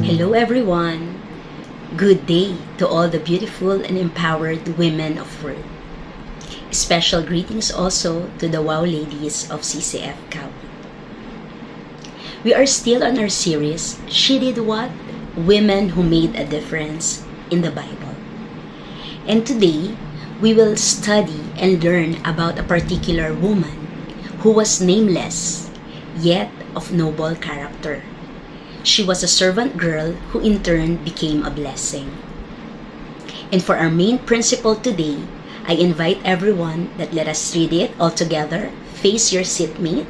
Hello everyone! Good day to all the beautiful and empowered women of Word. Special greetings also to the WOW ladies of CCF WOW. We are still on our series, She Did What? Women Who Made a Difference in the Bible. And today, we will study and learn about a particular woman who was nameless, yet of noble character. She was a servant girl who in turn became a blessing. And for our main principle today, I invite everyone that let us read it all together. Face your seatmate.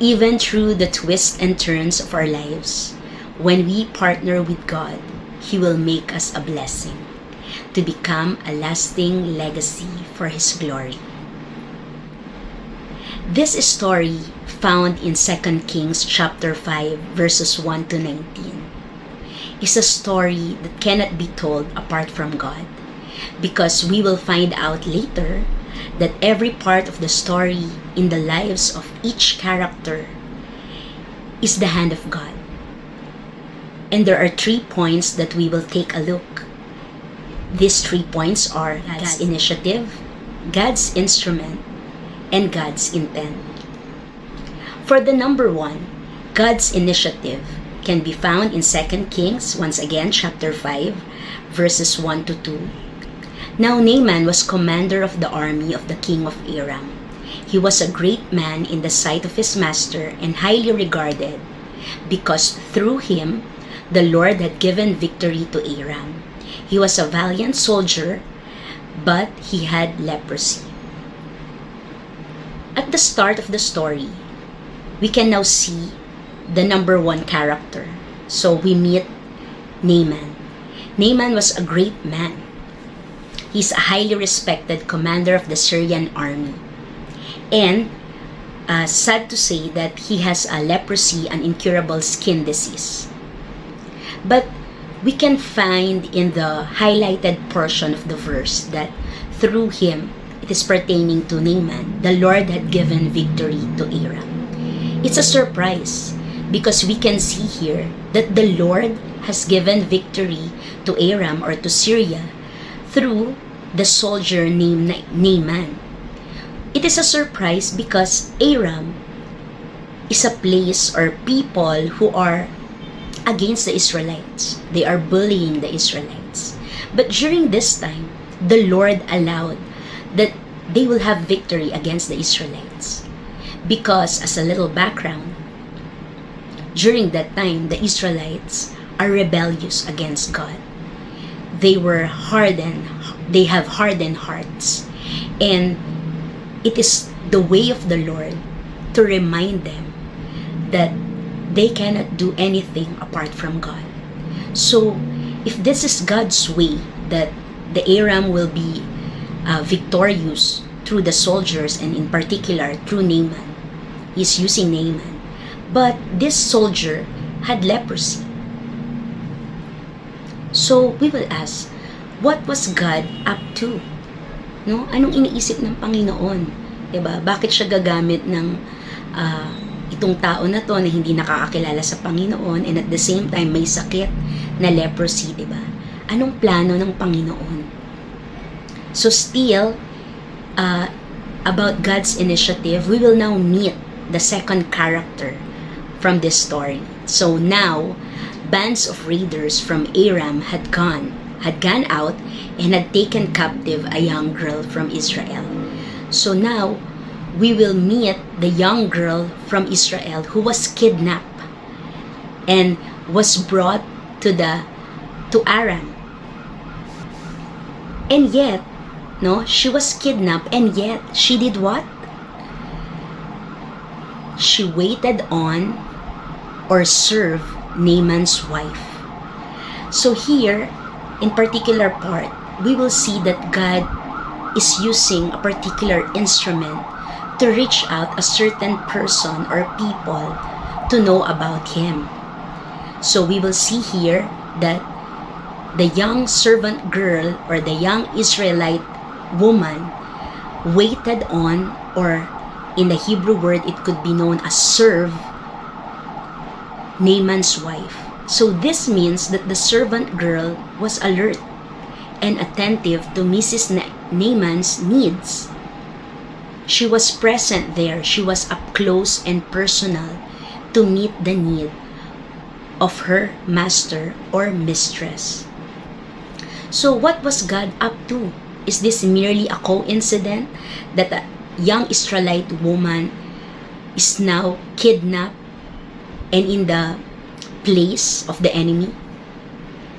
Even through the twists and turns of our lives, when we partner with God, He will make us a blessing to become a lasting legacy for His glory. This story found in 2 Kings chapter 5 verses 1 to 19 is a story that cannot be told apart from God, because we will find out later that every part of the story in the lives of each character is the hand of God. And there are 3 points that we will take a look. These 3 points are God's initiative, God's instrument, and God's intent. For the number 1, God's initiative can be found in 2 Kings, once again, chapter 5, verses 1 to 2. Now Naaman was commander of the army of the king of Aram. He was a great man in the sight of his master and highly regarded, because through him the Lord had given victory to Aram. He was a valiant soldier, but he had leprosy. At the start of the story, we can now see the number 1 character. So we meet Naaman. Naaman was a great man. He's a highly respected commander of the Syrian army. And sad to say that he has a leprosy, an incurable skin disease. But we can find in the highlighted portion of the verse that through him, it is pertaining to Naaman, the Lord had given victory to Aram. It's a surprise because we can see here that the Lord has given victory to Aram or to Syria through the soldier named Naaman. It is a surprise because Aram is a place or people who are against the Israelites. They are bullying the Israelites. But during this time, the Lord allowed that they will have victory against the Israelites. Because, as a little background, during that time, the Israelites are rebellious against God. They have hardened hearts. And it is the way of the Lord to remind them that they cannot do anything apart from God. So, if this is God's way, that the Aram will be victorious through the soldiers and in particular through Naaman, he's using Naaman. But this soldier had leprosy. So, we will ask, what was God up to? No? Anong iniisip ng Panginoon? Diba? Bakit siya gagamit ng itong tao na to na hindi nakakakilala sa Panginoon and at the same time may sakit na leprosy, diba? Anong plano ng Panginoon? So still, about God's initiative, we will now meet the second character from this story. So now, bands of raiders from Aram had gone out and had taken captive a young girl from Israel. So now, we will meet the young girl from Israel who was kidnapped and was brought to Aram. And yet, she was kidnapped, and yet she did what? She waited on or served Naaman's wife. So here, in particular part, we will see that God is using a particular instrument to reach out a certain person or people to know about Him. So we will see here that the young servant girl or the young Israelite woman waited on, or in the Hebrew word, it could be known as serve, Naaman's wife. So this means that the servant girl was alert and attentive to Mrs. Naaman's needs. She was present there. She was up close and personal to meet the need of her master or mistress. So what was God up to? Is this merely a coincidence that a young Israelite woman is now kidnapped and in the place of the enemy?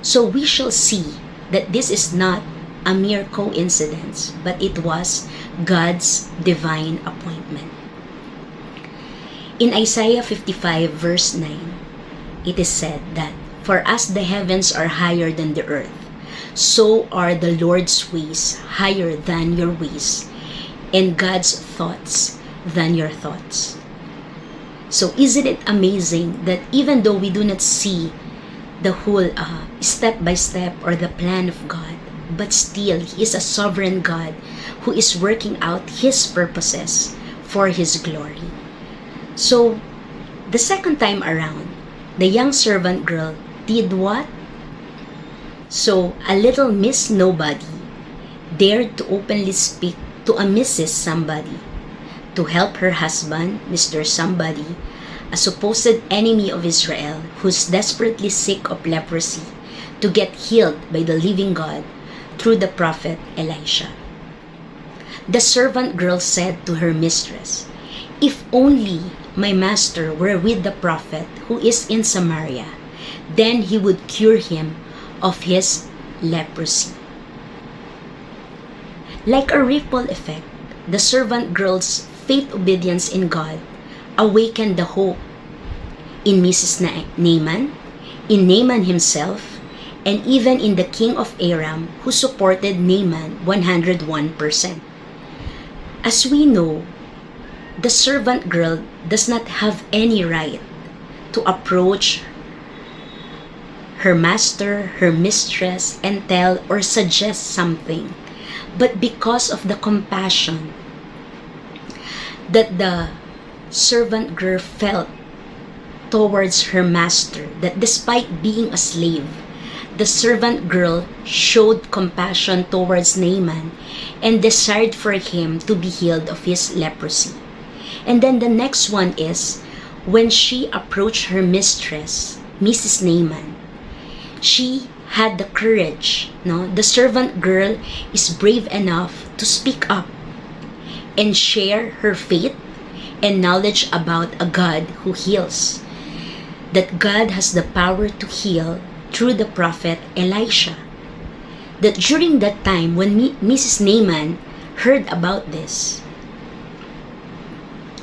So we shall see that this is not a mere coincidence, but it was God's divine appointment. In Isaiah 55 verse 9, it is said that, "For as the heavens are higher than the earth, so are the Lord's ways higher than your ways, and God's thoughts than your thoughts." So isn't it amazing that even though we do not see the whole step-by-step or the plan of God, but still He is a sovereign God who is working out His purposes for His glory. So, the second time around, the young servant girl did what? So, a little Miss Nobody dared to openly speak to a Mrs. Somebody to help her husband, Mr. Somebody, a supposed enemy of Israel who's desperately sick of leprosy, to get healed by the living God through the prophet Elisha. The servant girl said to her mistress, "If only my master were with the prophet who is in Samaria, then he would cure him of his leprosy." Like a ripple effect, the servant girl's faith obedience in God awakened the hope in Mrs. Naaman, in Naaman himself, and even in the king of Aram, who supported Naaman 101%. As we know, the servant girl does not have any right to approach her master, her mistress, and tell or suggest something. But because of the compassion that the servant girl felt towards her master, that despite being a slave, the servant girl showed compassion towards Naaman and desired for him to be healed of his leprosy. And then the next one is, when she approached her mistress, Mrs. Naaman, she had the courage. No? The servant girl is brave enough to speak up and share her faith and knowledge about a God who heals. That God has the power to heal through the prophet Elisha. That during that time when Mrs. Naaman heard about this,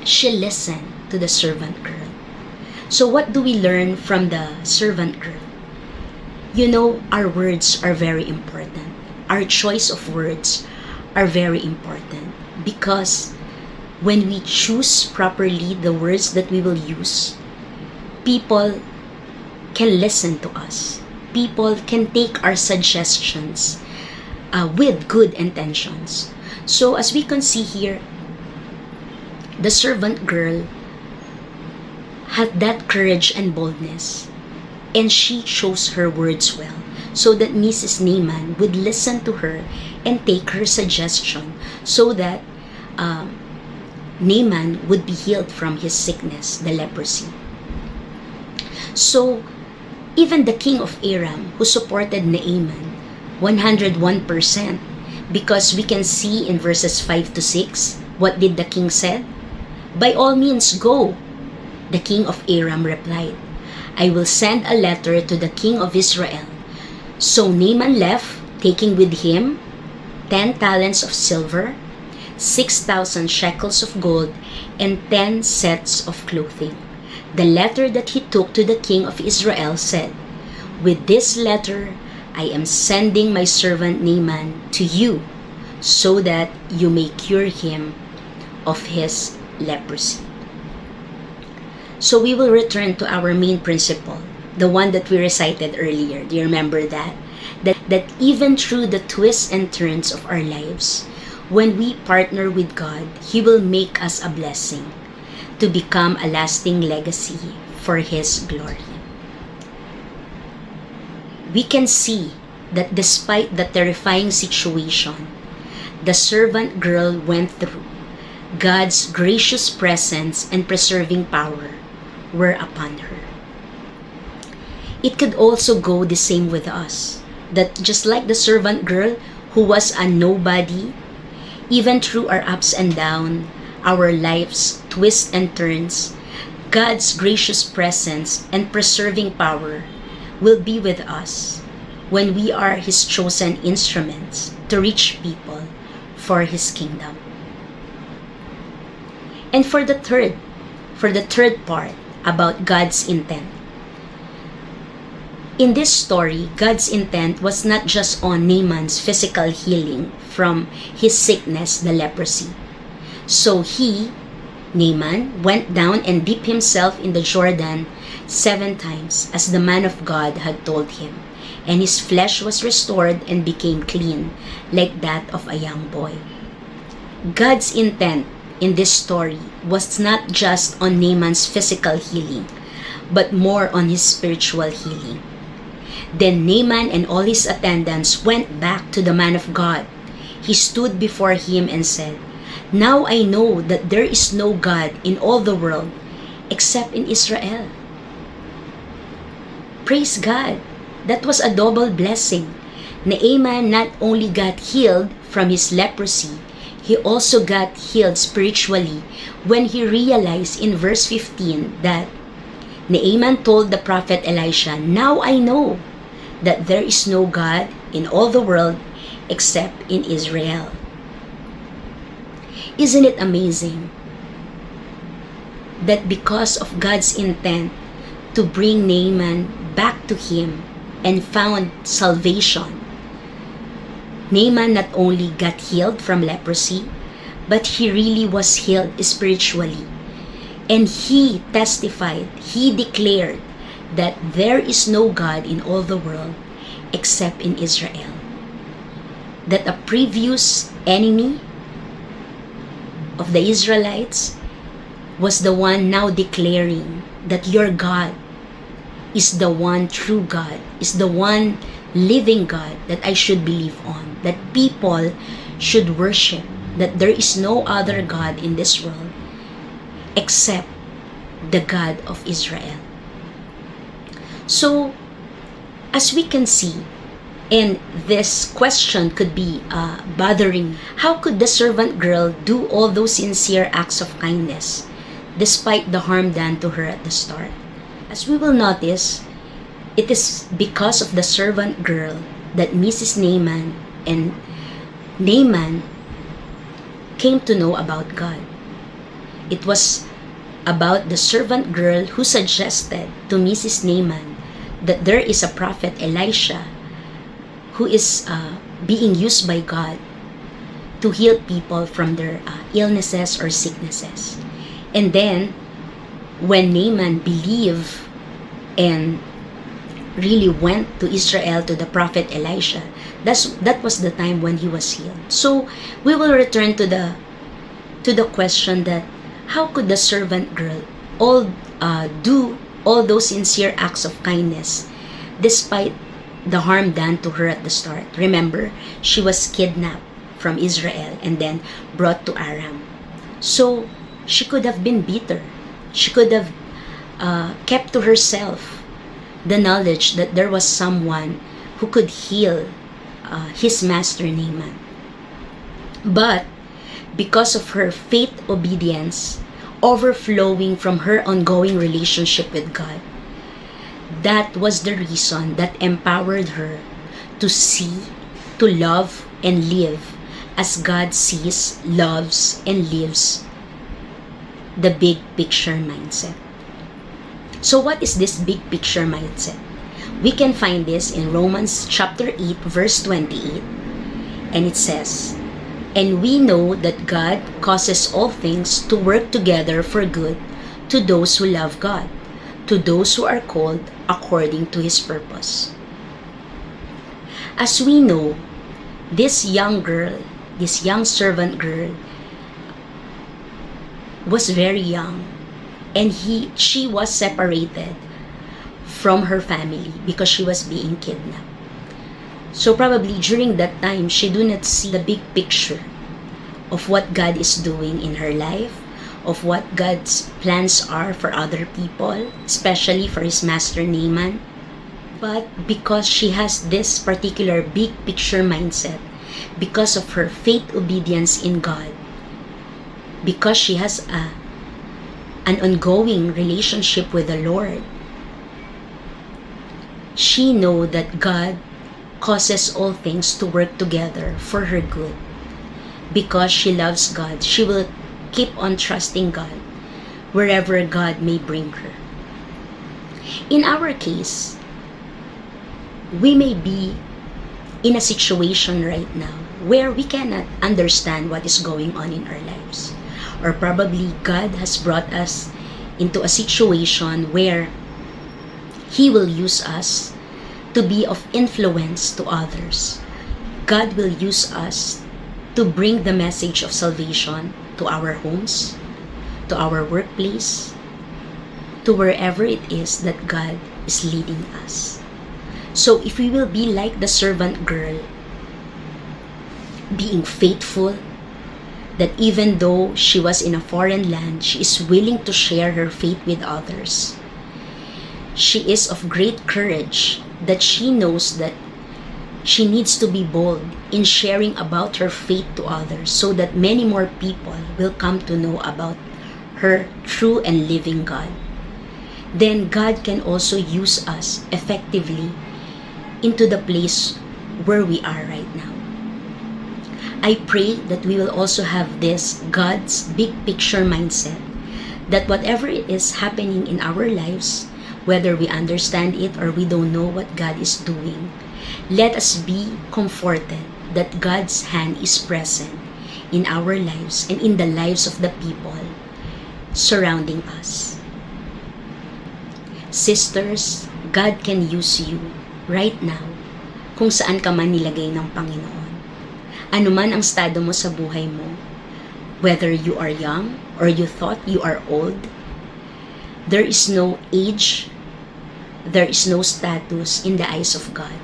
she listened to the servant girl. So what do we learn from the servant girl? You know, our words are very important. Our choice of words are very important, because when we choose properly the words that we will use, people can listen to us. People can take our suggestions with good intentions. So as we can see here, the servant girl had that courage and boldness, and she chose her words well, so that Mrs. Naaman would listen to her and take her suggestion, so that Naaman would be healed from his sickness, the leprosy. So even the king of Aram, who supported Naaman 101%, because we can see in verses 5 to 6, what did the king said? "By all means, go." The king of Aram replied, "I will send a letter to the king of Israel." So Naaman left, taking with him 10 talents of silver, 6,000 shekels of gold, and 10 sets of clothing. The letter that he took to the king of Israel said, "With this letter, I am sending my servant Naaman to you, so that you may cure him of his leprosy." So we will return to our main principle, the one that we recited earlier. Do you remember that? That even through the twists and turns of our lives, When we partner with God, He will make us a blessing to become a lasting legacy for His glory. We can see that despite the terrifying situation the servant girl went through, God's gracious presence and preserving power were upon her. It could also go the same with us, that just like the servant girl who was a nobody, even through our ups and downs, our life's twists and turns, God's gracious presence and preserving power will be with us when we are His chosen instruments to reach people for His kingdom. And for the third part about God's intent. In this story, God's intent was not just on Naaman's physical healing from his sickness, the leprosy. So he, Naaman, went down and dipped himself in the Jordan 7 times, as the man of God had told him, and his flesh was restored and became clean, like that of a young boy. God's intent in this story was not just on Naaman's physical healing, but more on his spiritual healing. Then Naaman and all his attendants went back to the man of God. He stood before him and said, "Now I know that there is no God in all the world except in Israel." Praise God! That was a double blessing. Naaman not only got healed from his leprosy, he also got healed spiritually when he realized in verse 15 that Naaman told the prophet Elisha, "Now I know that there is no God in all the world except in Israel." Isn't it amazing that because of God's intent to bring Naaman back to Him and found salvation, Naaman not only got healed from leprosy, but he really was healed spiritually. And he testified, he declared that there is no God in all the world except in Israel. That a previous enemy of the Israelites was the one now declaring that your God is the one true God, is the one living God that I should believe on, that people should worship, that there is no other God in this world except the God of Israel. So, as we can see, and this question could be bothering, how could the servant girl do all those sincere acts of kindness despite the harm done to her at the start? As we will notice, it is because of the servant girl that Mrs. Naaman and Naaman came to know about God. It was about the servant girl who suggested to Mrs. Naaman that there is a prophet Elisha who is being used by God to heal people from their illnesses or sicknesses. And then, when Naaman believed and really went to Israel to the prophet Elisha, that was the time when he was healed. So we will return to the question that how could the servant girl do all those sincere acts of kindness despite the harm done to her at the start? Remember, she was kidnapped from Israel and then brought to Aram. So she could have been bitter. She could have kept to herself the knowledge that there was someone who could heal his master Naaman. But because of her faith obedience overflowing from her ongoing relationship with God, that was the reason that empowered her to see, to love, and live as God sees, loves, and lives the big picture mindset. So what is this big picture mindset? We can find this in Romans chapter 8 verse 28, and it says, "And we know that God causes all things to work together for good to those who love God, to those who are called according to His purpose." As we know, this young girl this young servant girl was very young, and she was separated from her family because she was being kidnapped. So probably during that time, she do not see the big picture of what God is doing in her life, of what God's plans are for other people, especially for his master Naaman. But because she has this particular big picture mindset, because of her faith obedience in God, because she has an ongoing relationship with the Lord, she know that God causes all things to work together for her good. Because she loves God, she will keep on trusting God wherever God may bring her. In our case, we may be in a situation right now where we cannot understand what is going on in our lives. Or probably God has brought us into a situation where He will use us to be of influence to others. God will use us to bring the message of salvation to our homes, to our workplace, to wherever it is that God is leading us. So if we will be like the servant girl, being faithful, that even though she was in a foreign land, she is willing to share her faith with others. She is of great courage, that she knows that she needs to be bold in sharing about her faith to others so that many more people will come to know about her true and living God. Then God can also use us effectively into the place where we are right now. I pray that we will also have this God's big picture mindset, that whatever is happening in our lives, whether we understand it or we don't know what God is doing, let us be comforted that God's hand is present in our lives and in the lives of the people surrounding us. Sisters, God can use you right now kung saan ka man nilagay ng Panginoon. Ano man ang estado mo sa buhay mo, whether you are young or you thought you are old, there is no age, there is no status in the eyes of God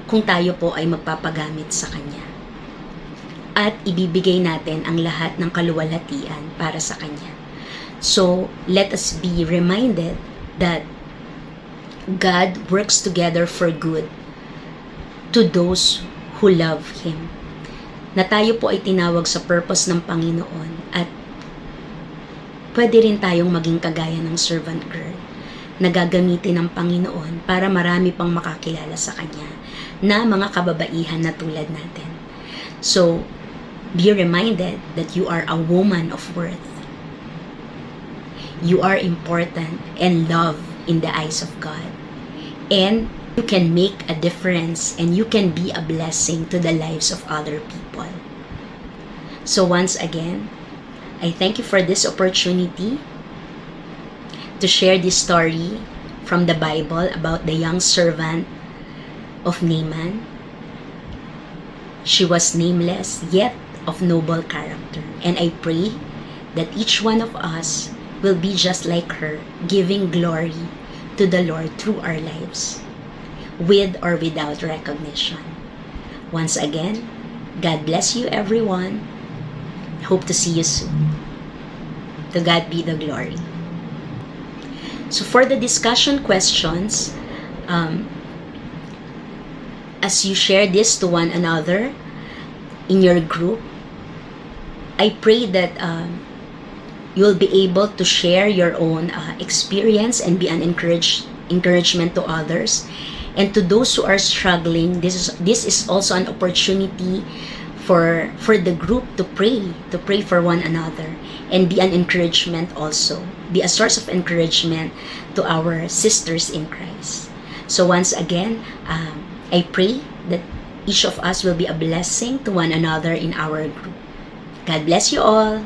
kung tayo po ay magpapagamit sa Kanya. At ibibigay natin ang lahat ng kaluwalhatian para sa Kanya. So, let us be reminded that God works together for good to those who love Him. Na tayo po ay tinawag sa purpose ng Panginoon at pwede rin tayong maging kagaya ng servant girl na gagamitin ng Panginoon para marami pang makakilala sa Kanya na mga kababaihan na tulad natin. So, be reminded that you are a woman of worth. You are important and loved in the eyes of God. And you can make a difference and you can be a blessing to the lives of other people. So once again, I thank you for this opportunity to share this story from the Bible about the young servant of Naaman. She was nameless yet of noble character, and I pray that each one of us will be just like her, giving glory to the Lord through our lives, with or without recognition. Once again, God bless you everyone. Hope to see you soon. To God be the glory. So for the discussion questions, as you share this to one another in your group, I pray that you'll be able to share your own experience and be an encouragement to others. And to those who are struggling, this is also an opportunity for the group to pray for one another and be an encouragement also. Be a source of encouragement to our sisters in Christ. So once again, I pray that each of us will be a blessing to one another in our group. God bless you all.